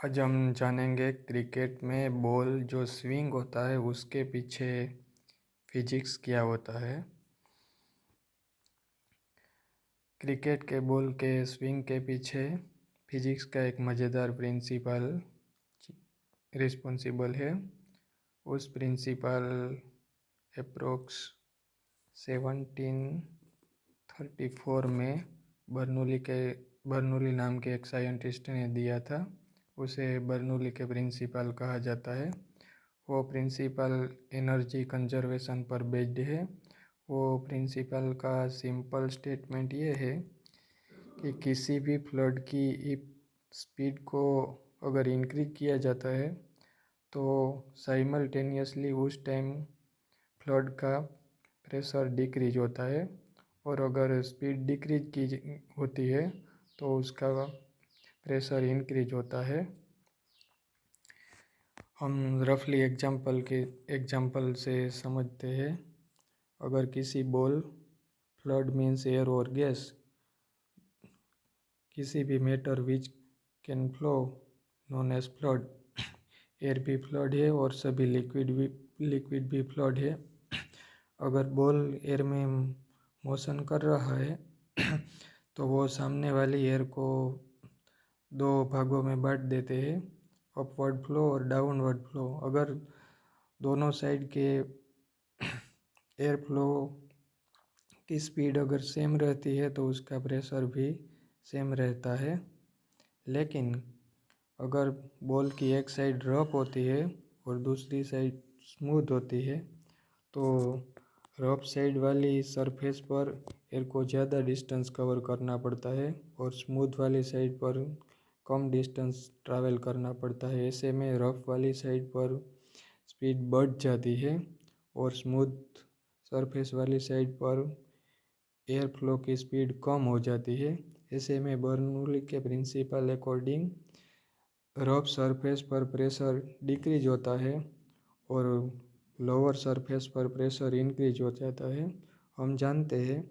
आज हम जानेंगे क्रिकेट में बॉल जो स्विंग होता है उसके पीछे फिजिक्स क्या होता है। क्रिकेट के बॉल के स्विंग के पीछे फिजिक्स का एक मज़ेदार प्रिंसिपल रिस्पॉन्सिबल है। उस प्रिंसिपल अप्रोक्स 1734 में बर्नौली नाम के एक साइंटिस्ट ने दिया था। उसे बर्नौली के प्रिंसिपल कहा जाता है। वो प्रिंसिपल एनर्जी कंजर्वेशन पर बेस्ड है। वो प्रिंसिपल का सिंपल स्टेटमेंट ये है कि किसी भी फ्लड की स्पीड को अगर इंक्रीज किया जाता है तो साइमल्टेनियसली उस टाइम फ्लड का प्रेशर डिक्रीज होता है, और अगर स्पीड डिक्रीज की होती है तो उसका प्रेशर इंक्रीज होता है। हम रफली एग्जांपल से समझते हैं। अगर किसी बॉल फ्लड मीन्स एयर और गैस, किसी भी matter which can flow known as fluid. Air भी फ्लड है और सभी लिक्विड भी फ्लड है। अगर बॉल एयर में मोशन कर रहा है तो वो सामने वाली एयर को दो भागों में बांट देते हैं, अपवर्ड फ्लो और डाउनवर्ड फ्लो। अगर दोनों साइड के एयर फ्लो की स्पीड अगर सेम रहती है तो उसका प्रेशर भी सेम रहता है। लेकिन अगर बॉल की एक साइड रफ होती है और दूसरी साइड स्मूथ होती है तो रफ साइड वाली सरफेस पर एयर को ज़्यादा डिस्टेंस कवर करना पड़ता है और स्मूथ वाली साइड पर कम डिस्टेंस ट्रैवल करना पड़ता है। ऐसे में रफ वाली साइड पर स्पीड बढ़ जाती है और स्मूथ सरफेस वाली साइड पर एयर फ्लो की स्पीड कम हो जाती है। ऐसे में बर्नौली के प्रिंसिपल अकॉर्डिंग रफ सरफेस पर प्रेशर डिक्रीज होता है और लोअर सरफेस पर प्रेशर इंक्रीज हो जाता है। हम जानते हैं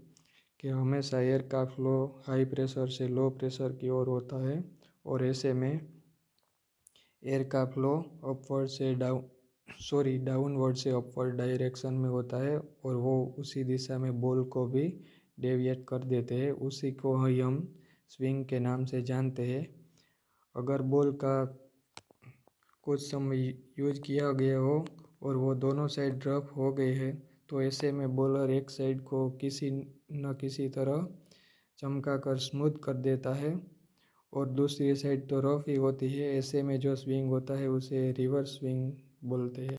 कि हमेशा एयर का फ्लो हाई प्रेशर से लो प्रेशर की ओर होता है, और ऐसे में एयर का फ्लो डाउनवर्ड से अपवर्ड डायरेक्शन में होता है और वो उसी दिशा में बॉल को भी डेविएट कर देते हैं। उसी को ही हम स्विंग के नाम से जानते हैं। अगर बॉल का कुछ समय यूज किया गया हो और वो दोनों साइड रफ हो गए हैं तो ऐसे में बॉलर एक साइड को किसी न किसी तरह चमका कर स्मूथ कर देता है और दूसरी साइड तो रफ ही होती है। ऐसे में जो स्विंग होता है उसे रिवर्स स्विंग बोलते हैं।